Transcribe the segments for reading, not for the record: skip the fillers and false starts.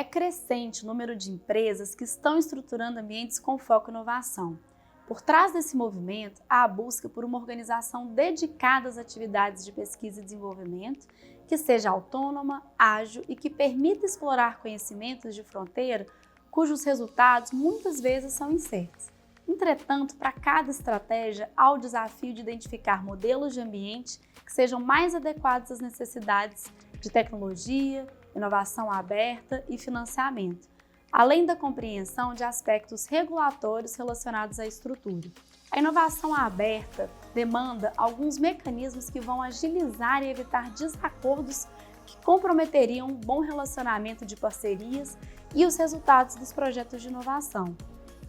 é crescente o número de empresas que estão estruturando ambientes com foco em inovação. Por trás desse movimento, há a busca por uma organização dedicada às atividades de pesquisa e desenvolvimento, que seja autônoma, ágil e que permita explorar conhecimentos de fronteira cujos resultados muitas vezes são incertos. Entretanto, para cada estratégia, há o desafio de identificar modelos de ambiente que sejam mais adequados às necessidades de tecnologia, inovação aberta e financiamento, além da compreensão de aspectos regulatórios relacionados à estrutura. A inovação aberta demanda alguns mecanismos que vão agilizar e evitar desacordos que comprometeriam um bom relacionamento de parcerias e os resultados dos projetos de inovação.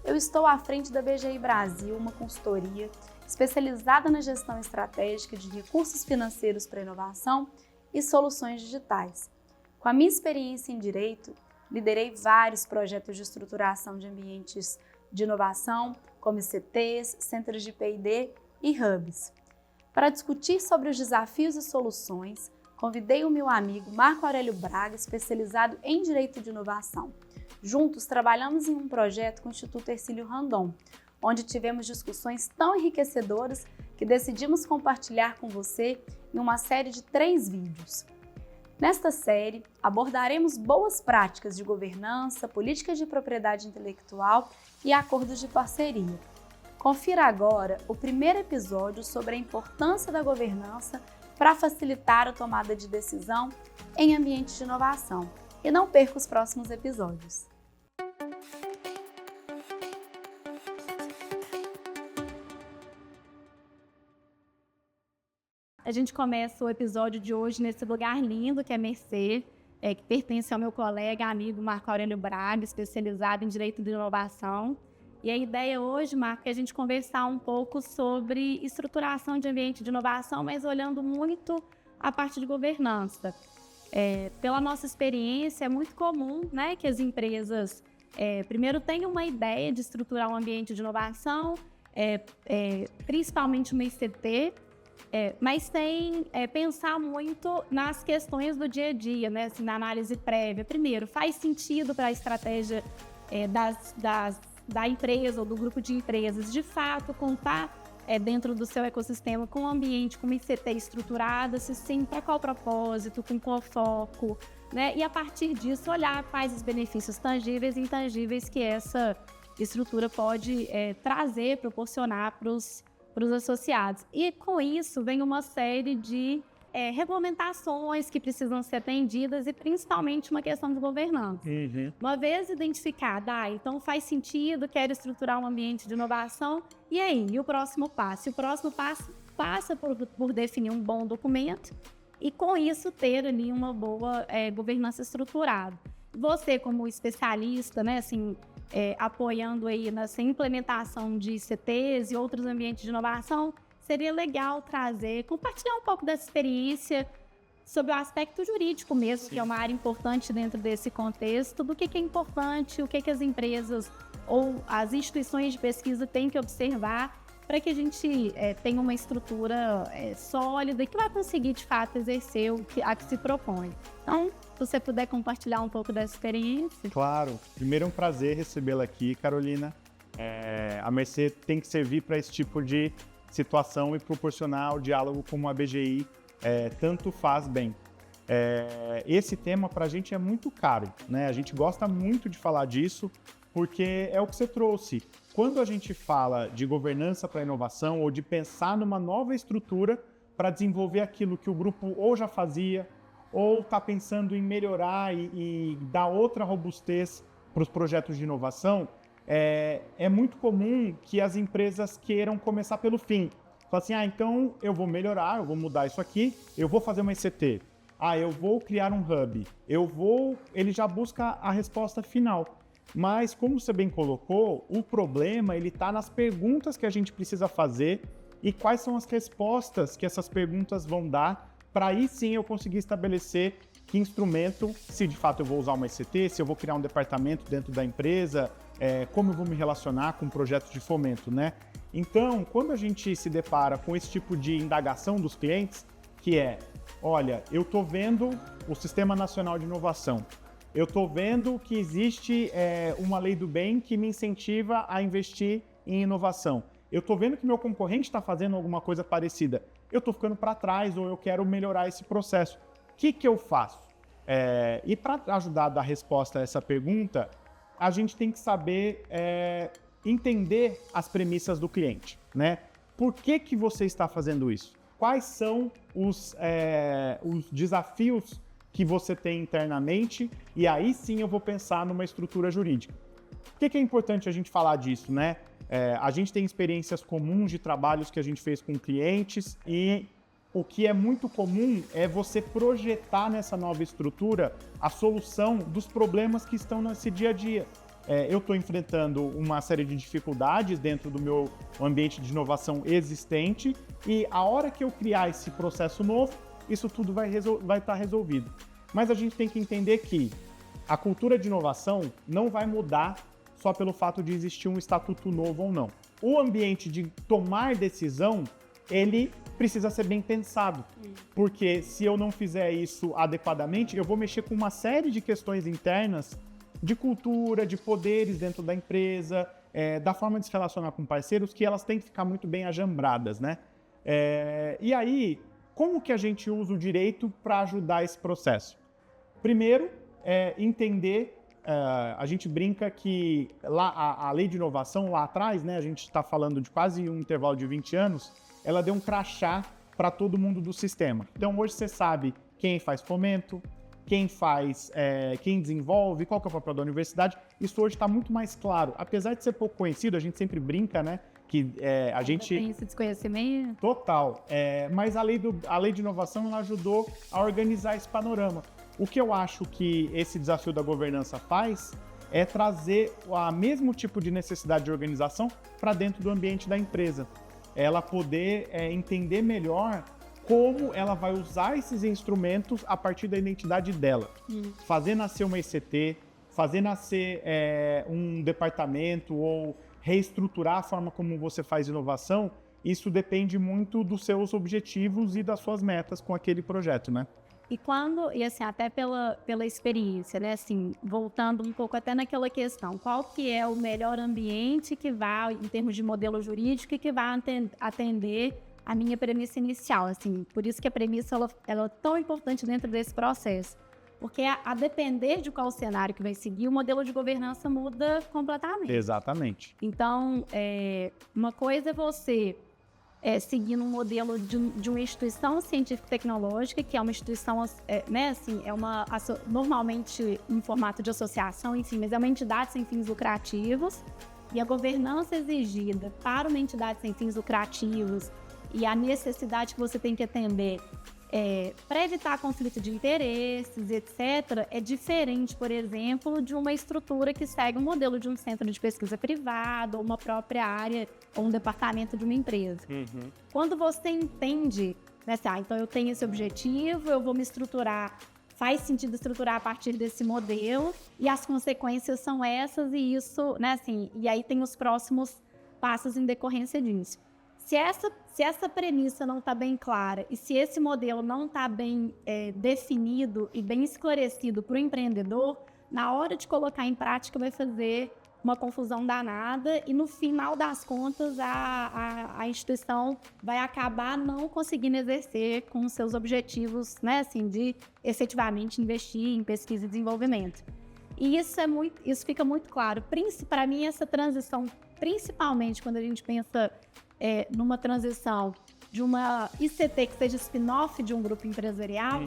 Eu estou à frente da BGI Brasil, uma consultoria especializada na gestão estratégica de recursos financeiros para inovação e soluções digitais. Com a minha experiência em direito, liderei vários projetos de estruturação de ambientes de inovação, como ICTs, centros de P&D e hubs. Para discutir sobre os desafios e soluções, convidei o meu amigo Marco Aurélio Braga, especializado em direito de inovação. Juntos, trabalhamos em um projeto com o Instituto Hercílio Randon, onde tivemos discussões tão enriquecedoras que decidimos compartilhar com você em uma série de 3 vídeos. Nesta série, abordaremos boas práticas de governança, políticas de propriedade intelectual e acordos de parceria. Confira agora o primeiro episódio sobre a importância da governança para facilitar a tomada de decisão em ambientes de inovação. E não perca os próximos episódios. A gente começa o episódio de hoje nesse lugar lindo que é Mercê, que pertence ao meu colega, amigo Marco Aurélio Braga, especializado em Direito de Inovação. E a ideia hoje, Marco, é a gente conversar um pouco sobre estruturação de ambiente de inovação, mas olhando muito a parte de governança. Pela nossa experiência, é muito comum, né, que as empresas primeiro tenham uma ideia de estruturar um ambiente de inovação, principalmente uma ICT, mas sem pensar muito nas questões do dia a dia, né? Assim, na análise prévia. Primeiro, faz sentido para a estratégia da empresa ou do grupo de empresas, de fato, contar dentro do seu ecossistema com um ambiente, com uma ICT estruturada, se sim, para qual propósito, com qual foco, né? E a partir disso, olhar quais os benefícios tangíveis e intangíveis que essa estrutura pode trazer, proporcionar para os associados. E com isso vem uma série de regulamentações que precisam ser atendidas e principalmente uma questão de governança. Uhum. Uma vez identificada, então faz sentido, quero estruturar um ambiente de inovação, e aí? E o próximo passo? O próximo passo passa por definir um bom documento e com isso ter ali uma boa governança estruturada. Você como especialista, né, assim, apoiando aí nessa implementação de ICTs e outros ambientes de inovação, seria legal compartilhar um pouco dessa experiência sobre o aspecto jurídico mesmo, que é uma área importante dentro desse contexto, do que é importante, o que as empresas ou as instituições de pesquisa têm que observar para que a gente tenha uma estrutura sólida e que vai conseguir, de fato, exercer a que se propõe. Então, se você puder compartilhar um pouco dessa experiência. Claro. Primeiro é um prazer recebê-la aqui, Carolina. A Mercê tem que servir para esse tipo de situação e proporcionar o diálogo com a BGI tanto faz bem. Esse tema para a gente é muito caro, né? A gente gosta muito de falar disso porque é o que você trouxe. Quando a gente fala de governança para inovação ou de pensar numa nova estrutura para desenvolver aquilo que o grupo ou já fazia ou está pensando em melhorar e dar outra robustez para os projetos de inovação, é muito comum que as empresas queiram começar pelo fim. Fala assim, então eu vou melhorar, eu vou mudar isso aqui, eu vou fazer uma ICT, eu vou criar um hub, ele já busca a resposta final. Mas, como você bem colocou, o problema está nas perguntas que a gente precisa fazer e quais são as respostas que essas perguntas vão dar para aí sim eu conseguir estabelecer que instrumento, se de fato eu vou usar uma ICT, se eu vou criar um departamento dentro da empresa, como eu vou me relacionar com projetos de fomento, né? Então, quando a gente se depara com esse tipo de indagação dos clientes, que olha, eu estou vendo o Sistema Nacional de Inovação, eu estou vendo que existe uma lei do bem que me incentiva a investir em inovação. Eu estou vendo que meu concorrente está fazendo alguma coisa parecida. Eu estou ficando para trás ou eu quero melhorar esse processo. O que eu faço? E para ajudar a dar resposta a essa pergunta, a gente tem que saber entender as premissas do cliente, né? Por que você está fazendo isso? Quais são os desafios que você tem internamente? E aí sim eu vou pensar numa estrutura jurídica. Por que é importante a gente falar disso, né? A gente tem experiências comuns de trabalhos que a gente fez com clientes e o que é muito comum é você projetar nessa nova estrutura a solução dos problemas que estão nesse dia a dia. Eu estou enfrentando uma série de dificuldades dentro do meu ambiente de inovação existente e a hora que eu criar esse processo novo, isso tudo vai estar resolvido. Mas a gente tem que entender que a cultura de inovação não vai mudar só pelo fato de existir um estatuto novo ou não. O ambiente de tomar decisão, ele precisa ser bem pensado, porque se eu não fizer isso adequadamente, eu vou mexer com uma série de questões internas de cultura, de poderes dentro da empresa, da forma de se relacionar com parceiros, que elas têm que ficar muito bem ajambradas, né? E aí, como que a gente usa o direito para ajudar esse processo? Primeiro, entender, a gente brinca que lá, a lei de inovação lá atrás, né, a gente está falando de quase um intervalo de 20 anos, ela deu um crachá para todo mundo do sistema. Então hoje você sabe quem faz fomento, quem desenvolve, qual que é o papel da universidade. Isso hoje está muito mais claro. Apesar de ser pouco conhecido, a gente sempre brinca, né? Que a gente tem esse desconhecimento. Total. Mas a lei de inovação ela ajudou a organizar esse panorama. O que eu acho que esse desafio da governança faz é trazer o mesmo tipo de necessidade de organização para dentro do ambiente da empresa. Ela poder entender melhor como ela vai usar esses instrumentos a partir da identidade dela. Fazer nascer uma ICT, fazer nascer um departamento ou reestruturar a forma como você faz inovação, isso depende muito dos seus objetivos e das suas metas com aquele projeto, né? E assim, até pela experiência, né, assim, voltando um pouco até naquela questão, qual que é o melhor ambiente que vai, em termos de modelo jurídico, que vai atender a minha premissa inicial, assim, por isso que a premissa, ela é tão importante dentro desse processo, porque a depender de qual cenário que vai seguir, o modelo de governança muda completamente. Exatamente. Então, uma coisa é você seguindo um modelo de uma instituição científico-tecnológica, que é uma instituição, né, assim, normalmente em formato de associação, enfim, mas é uma entidade sem fins lucrativos, e a governança exigida para uma entidade sem fins lucrativos e a necessidade que você tem que atender para evitar conflito de interesses, etc., é diferente, por exemplo, de uma estrutura que segue um modelo de um centro de pesquisa privado, ou uma própria área, ou um departamento de uma empresa. Uhum. Quando você entende, né, então eu tenho esse objetivo, eu vou me estruturar, faz sentido estruturar a partir desse modelo, e as consequências são essas, e isso, né, assim, e aí tem os próximos passos em decorrência disso. Se essa premissa não está bem clara e se esse modelo não está bem definido e bem esclarecido para o empreendedor, na hora de colocar em prática vai fazer uma confusão danada e no final das contas a instituição vai acabar não conseguindo exercer com os seus objetivos, né, assim, de efetivamente investir em pesquisa e desenvolvimento. E isso fica muito claro. Para mim, essa transição, principalmente quando a gente pensa numa transição de uma ICT que seja spin-off de um grupo empresarial,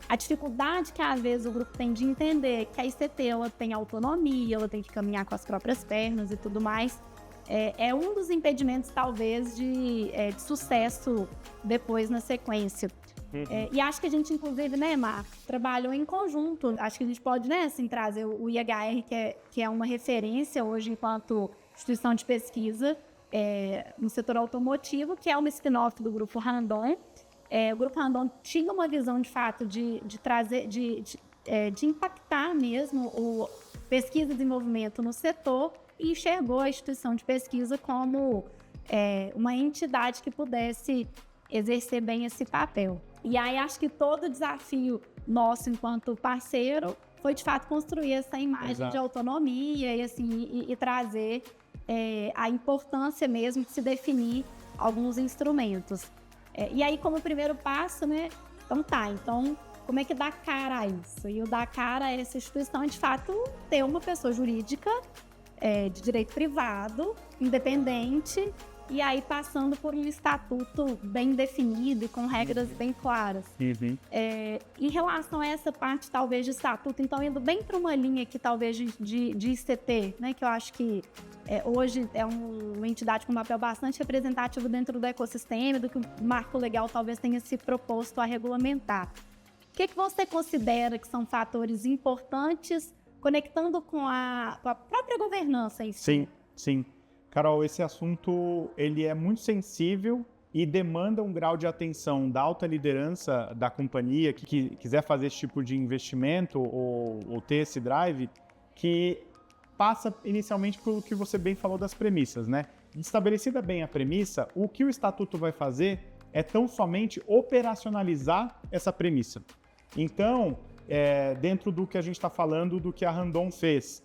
a dificuldade que às vezes o grupo tem de entender que a ICT ela tem autonomia, ela tem que caminhar com as próprias pernas e tudo mais, é um dos impedimentos talvez de sucesso depois na sequência. E acho que a gente, inclusive, né, Marco, trabalhou em conjunto. Acho que a gente pode, né, assim, trazer o IHR, que é uma referência hoje enquanto instituição de pesquisa no setor automotivo, que é uma spin-off do Grupo Randon. O Grupo Randon tinha uma visão, de fato, de trazer, de impactar mesmo o pesquisa e desenvolvimento no setor e enxergou a instituição de pesquisa como uma entidade que pudesse exercer bem esse papel. E aí acho que todo desafio nosso enquanto parceiro foi de fato construir essa imagem Exato. de autonomia e, assim, e trazer a importância mesmo de se definir alguns instrumentos. E aí, como primeiro passo, né? Então, como é que dá cara a isso? E o dar cara a essa instituição é, de fato, ter uma pessoa jurídica de direito privado, independente, e aí passando por um estatuto bem definido e com regras bem claras. Em relação a essa parte, talvez, de estatuto, então, indo bem para uma linha aqui, talvez, de ICT, né, que eu acho que hoje é uma entidade com um papel bastante representativo dentro do ecossistema, do que o marco legal talvez tenha se proposto a regulamentar. O que você considera que são fatores importantes, conectando com a própria governança em si? Sim. Carol, esse assunto ele é muito sensível e demanda um grau de atenção da alta liderança da companhia que quiser fazer esse tipo de investimento ou ter esse drive, que passa inicialmente pelo que você bem falou das premissas, né? Estabelecida bem a premissa, o que o Estatuto vai fazer é tão somente operacionalizar essa premissa. Então, dentro do que a gente está falando, do que a Randon fez,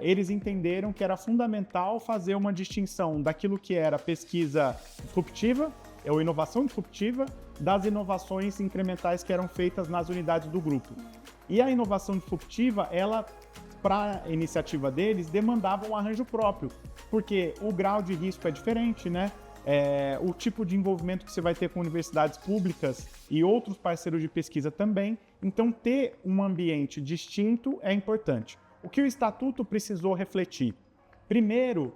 eles entenderam que era fundamental fazer uma distinção daquilo que era pesquisa disruptiva, ou inovação disruptiva, das inovações incrementais que eram feitas nas unidades do grupo. E a inovação disruptiva, ela, para a iniciativa deles, demandava um arranjo próprio, porque o grau de risco é diferente, né? O tipo de envolvimento que você vai ter com universidades públicas e outros parceiros de pesquisa também. Então, ter um ambiente distinto é importante. O que o Estatuto precisou refletir? Primeiro,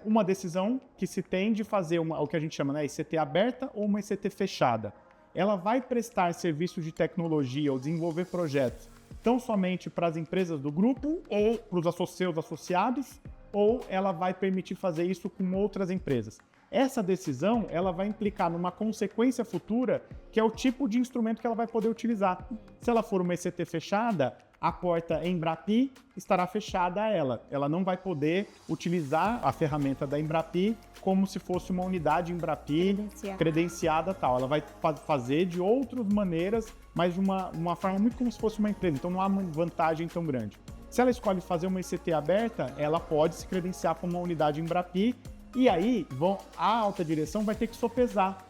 uma decisão que se tem de fazer o que a gente chama, né, ICT aberta ou uma ICT fechada. Ela vai prestar serviços de tecnologia ou desenvolver projetos tão somente para as empresas do grupo ou para os seus associados, ou ela vai permitir fazer isso com outras empresas. Essa decisão ela vai implicar numa consequência futura, que é o tipo de instrumento que ela vai poder utilizar. Se ela for uma ICT fechada, a porta Embrapi estará fechada a ela. Ela não vai poder utilizar a ferramenta da Embrapi como se fosse uma unidade Embrapi credenciada tal. Ela vai fazer de outras maneiras, mas de uma forma muito como se fosse uma empresa. Então não há uma vantagem tão grande. Se ela escolhe fazer uma ICT aberta, ela pode se credenciar como uma unidade Embrapi. E aí, a alta direção vai ter que sopesar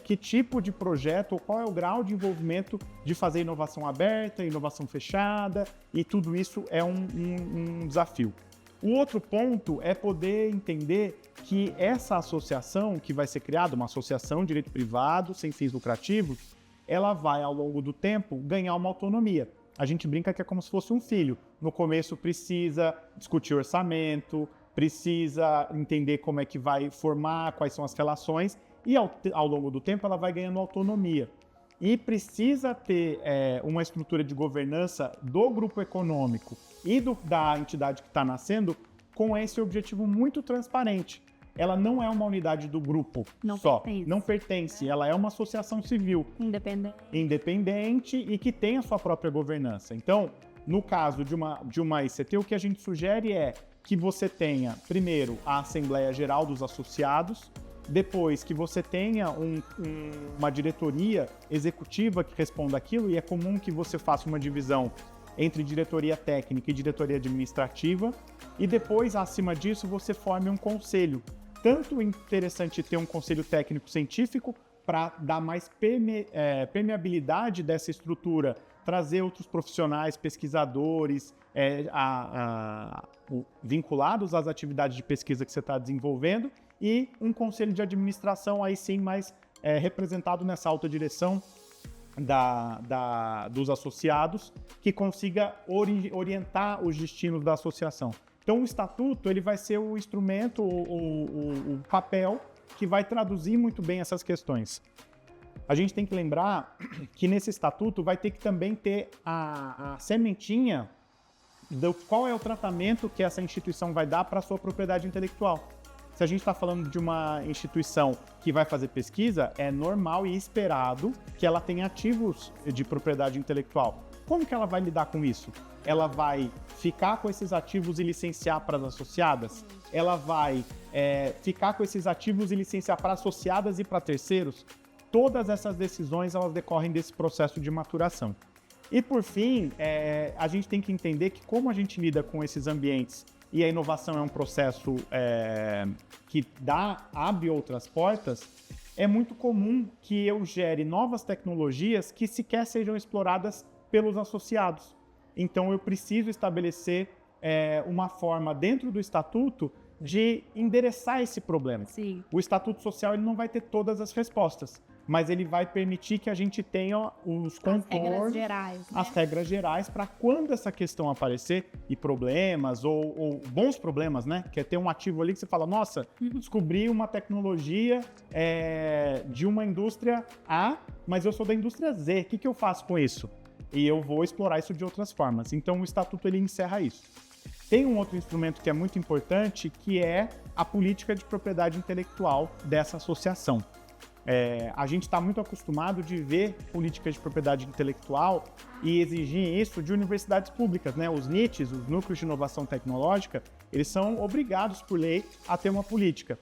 que tipo de projeto ou qual é o grau de envolvimento de fazer inovação aberta, inovação fechada, e tudo isso é um desafio. O outro ponto é poder entender que essa associação que vai ser criada, uma associação de direito privado, sem fins lucrativos, ela vai, ao longo do tempo, ganhar uma autonomia. A gente brinca que é como se fosse um filho. No começo precisa discutir orçamento, precisa entender como é que vai formar, quais são as relações, e ao longo do tempo ela vai ganhando autonomia. E precisa ter uma estrutura de governança do grupo econômico e da entidade que está nascendo com esse objetivo muito transparente. Ela não é uma unidade do grupo não pertence, ela é uma associação civil. Independente e que tem a sua própria governança. Então, no caso de uma ICT, o que a gente sugere é que você tenha, primeiro, a Assembleia Geral dos Associados, depois que você tenha uma diretoria executiva que responda aquilo, e é comum que você faça uma divisão entre diretoria técnica e diretoria administrativa, e depois, acima disso, você forme um conselho. Tanto interessante ter um conselho técnico-científico para dar mais permeabilidade dessa estrutura, trazer outros profissionais, pesquisadores, vinculados às atividades de pesquisa que você está desenvolvendo, e um conselho de administração aí sim mais representado nessa alta direção dos associados, que consiga orientar os destinos da associação. Então o estatuto ele vai ser o instrumento, o papel que vai traduzir muito bem essas questões. A gente tem que lembrar que nesse estatuto vai ter que também ter a sementinha do qual é o tratamento que essa instituição vai dar para a sua propriedade intelectual. Se a gente está falando de uma instituição que vai fazer pesquisa, é normal e esperado que ela tenha ativos de propriedade intelectual. Como que ela vai lidar com isso? Ela vai ficar com esses ativos e licenciar para as associadas? Ela vai ficar com esses ativos e licenciar para associadas e para terceiros? Todas essas decisões elas decorrem desse processo de maturação. E por fim, a gente tem que entender que como a gente lida com esses ambientes e a inovação é um processo que abre outras portas, é muito comum que eu gere novas tecnologias que sequer sejam exploradas pelos associados. Então eu preciso estabelecer uma forma dentro do estatuto de endereçar esse problema. Sim. O estatuto social ele não vai ter todas as respostas, mas ele vai permitir que a gente tenha os contornos, regras gerais, né? as regras gerais para quando essa questão aparecer e problemas ou bons problemas, né? Que é ter um ativo ali que você fala, nossa, descobri uma tecnologia de uma indústria A, mas eu sou da indústria Z, o que eu faço com isso? E eu vou explorar isso de outras formas. Então o estatuto ele encerra isso. Tem um outro instrumento que é muito importante, que é a política de propriedade intelectual dessa associação. A gente está muito acostumado de ver políticas de propriedade intelectual e exigir isso de universidades públicas, né? Os NITs, os Núcleos de Inovação Tecnológica, eles são obrigados por lei a ter uma política.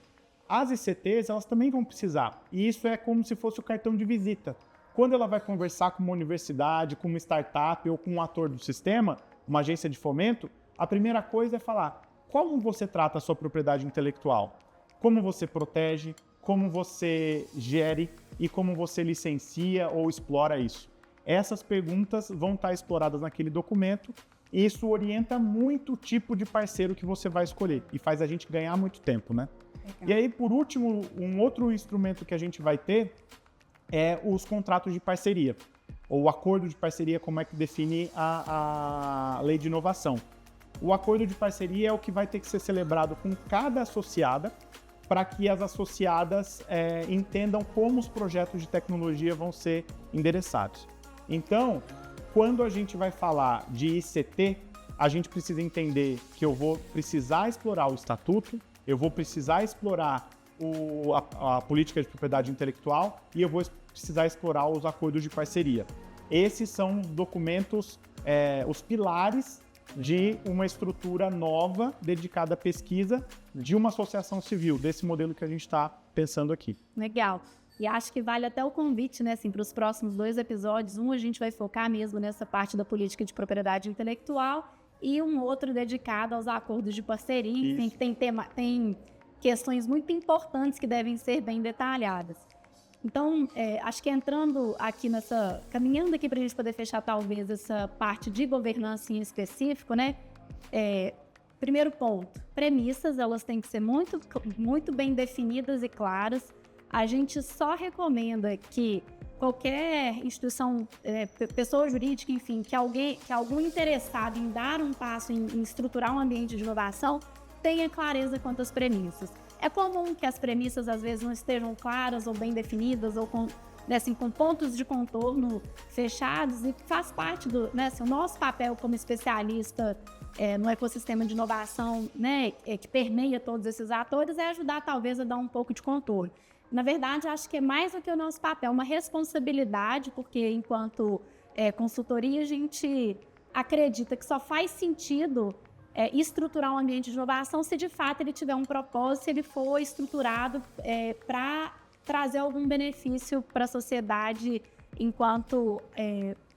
As ICTs, elas também vão precisar, e isso é como se fosse o cartão de visita. Quando ela vai conversar com uma universidade, com uma startup ou com um ator do sistema, uma agência de fomento, a primeira coisa é falar como você trata a sua propriedade intelectual, como você protege, como você gere e como você licencia ou explora isso. Essas perguntas vão estar exploradas naquele documento e isso orienta muito o tipo de parceiro que você vai escolher e faz a gente ganhar muito tempo, né? Legal. E aí, por último, um outro instrumento que a gente vai ter é os contratos de parceria, ou o acordo de parceria, como é que define a lei de inovação. O acordo de parceria é o que vai ter que ser celebrado com cada associada para que as associadas entendam como os projetos de tecnologia vão ser endereçados. Então, quando a gente vai falar de ICT, a gente precisa entender que eu vou precisar explorar o estatuto, eu vou precisar explorar a política de propriedade intelectual e eu vou precisar explorar os acordos de parceria. Esses são os documentos, os pilares de uma estrutura nova dedicada à pesquisa de uma associação civil, desse modelo que a gente está pensando aqui. Legal. E acho que vale até o convite, né, assim, para os próximos 2 episódios. Um, a gente vai focar mesmo nessa parte da política de propriedade intelectual e um outro dedicado aos acordos de parceria, enfim, que tem questões muito importantes que devem ser bem detalhadas. Então, acho que caminhando aqui para a gente poder fechar talvez essa parte de governança em específico, né? Primeiro ponto, premissas, elas têm que ser muito, muito bem definidas e claras. A gente só recomenda que qualquer instituição, pessoa jurídica, enfim, que algum interessado em dar um passo em estruturar um ambiente de inovação, tenha clareza quanto às premissas. É comum que as premissas, às vezes, não estejam claras ou bem definidas ou com pontos de contorno fechados e faz parte do o nosso papel como especialista no ecossistema de inovação, né, que permeia todos esses atores, é ajudar, talvez, a dar um pouco de contorno. Na verdade, acho que é mais do que o nosso papel, uma responsabilidade, porque, enquanto consultoria, a gente acredita que só faz sentido estruturar um ambiente de inovação se de fato ele tiver um propósito, se ele for estruturado para trazer algum benefício para a sociedade enquanto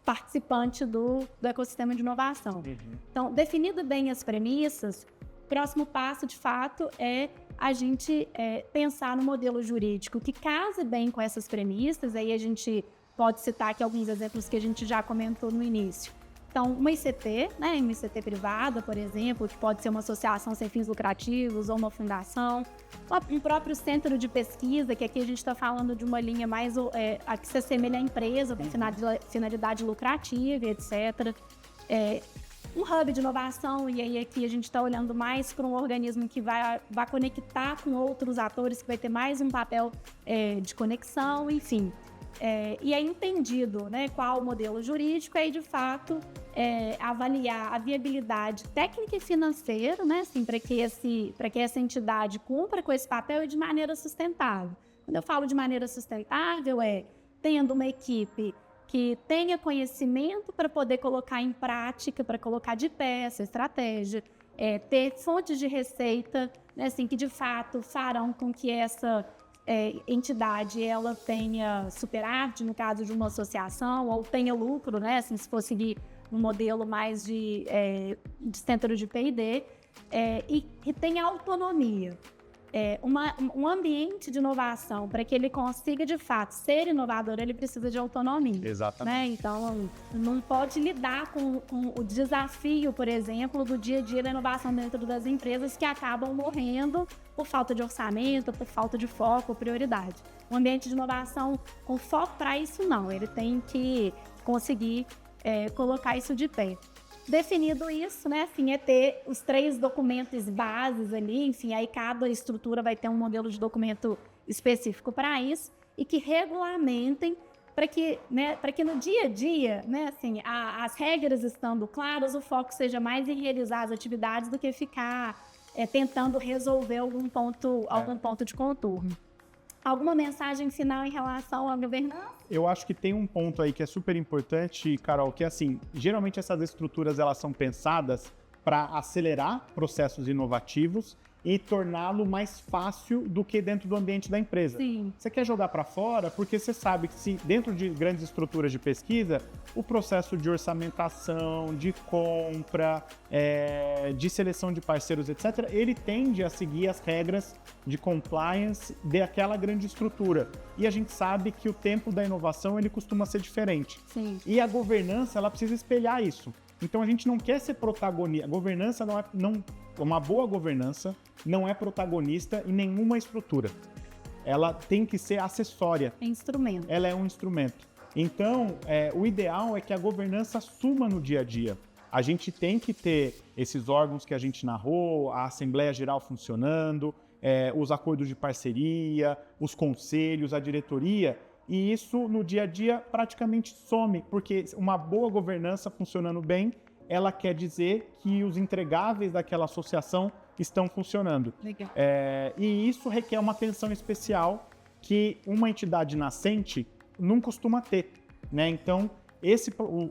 participante do ecossistema de inovação. Então, definido bem as premissas, o próximo passo, de fato, é a gente pensar no modelo jurídico que case bem com essas premissas. Aí a gente pode citar aqui alguns exemplos que a gente já comentou no início. Então, uma ICT, né, uma ICT privada, por exemplo, que pode ser uma associação sem fins lucrativos ou uma fundação, um próprio centro de pesquisa, que aqui a gente está falando de uma linha mais a que se assemelha à empresa, com finalidade lucrativa, etc. Um hub de inovação, e aí aqui a gente está olhando mais para um organismo que vai conectar com outros atores, que vai ter mais um papel de conexão, enfim. E é entendido, né, qual o modelo jurídico, aí de fato avaliar a viabilidade técnica e financeira, né, assim, para que essa entidade cumpra com esse papel de maneira sustentável. Quando eu falo de maneira sustentável, tendo uma equipe que tenha conhecimento para poder colocar em prática, para colocar de pé essa estratégia, ter fontes de receita, né, assim, que de fato farão com que entidade ela tenha superávit, no caso de uma associação, ou tenha lucro, né? Assim, se for seguir um modelo mais de centro de P&D, e tenha autonomia. Um ambiente de inovação, para que ele consiga, de fato, ser inovador, ele precisa de autonomia. Exatamente. Né? Então, não pode lidar com o desafio, por exemplo, do dia a dia da inovação dentro das empresas que acabam morrendo por falta de orçamento, por falta de foco, prioridade. Um ambiente de inovação com foco para isso, não. Ele tem que conseguir colocar isso de pé. Definido isso, né, assim, é ter os 3 documentos bases ali, enfim, aí cada estrutura vai ter um modelo de documento específico para isso e que regulamentem para que no dia a dia, né, assim, as regras estando claras, o foco seja mais em realizar as atividades do que ficar tentando resolver algum ponto de contorno. Alguma mensagem final em relação à governança? Eu acho que tem um ponto aí que é super importante, Carol, que assim, geralmente essas estruturas elas são pensadas para acelerar processos inovativos e torná-lo mais fácil do que dentro do ambiente da empresa. Sim. Você quer jogar para fora porque você sabe que se dentro de grandes estruturas de pesquisa, o processo de orçamentação, de compra, de seleção de parceiros, etc., ele tende a seguir as regras de compliance daquela grande estrutura. E a gente sabe que o tempo da inovação ele costuma ser diferente. Sim. E a governança ela precisa espelhar isso. Então a gente não quer ser protagonista. A governança uma boa governança não é protagonista em nenhuma estrutura. Ela tem que ser acessória. É instrumento. Ela é um instrumento. Então, o ideal é que a governança suma no dia a dia. A gente tem que ter esses órgãos que a gente narrou, a Assembleia Geral funcionando, os acordos de parceria, os conselhos, a diretoria. E isso, no dia a dia, praticamente some, porque uma boa governança funcionando bem, ela quer dizer que os entregáveis daquela associação estão funcionando. Legal. E isso requer uma atenção especial que uma entidade nascente não costuma ter, né? Então,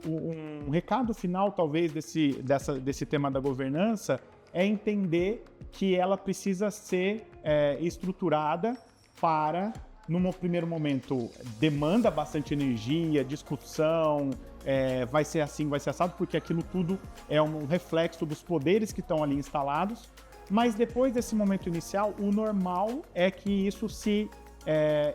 um recado final, talvez, desse tema da governança é entender que ela precisa ser estruturada para... Num primeiro momento, demanda bastante energia, discussão, vai ser assim, vai ser assado, porque aquilo tudo é um reflexo dos poderes que estão ali instalados. Mas depois desse momento inicial, o normal é que isso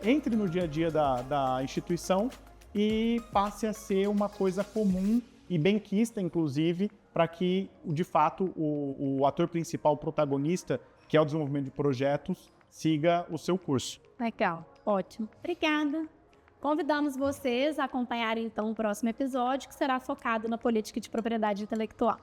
entre no dia a dia da instituição e passe a ser uma coisa comum e benquista, inclusive, para que, de fato, o ator principal, o protagonista, que é o desenvolvimento de projetos, siga o seu curso. Legal, ótimo. Obrigada. Convidamos vocês a acompanharem, então, o próximo episódio, que será focado na política de propriedade intelectual.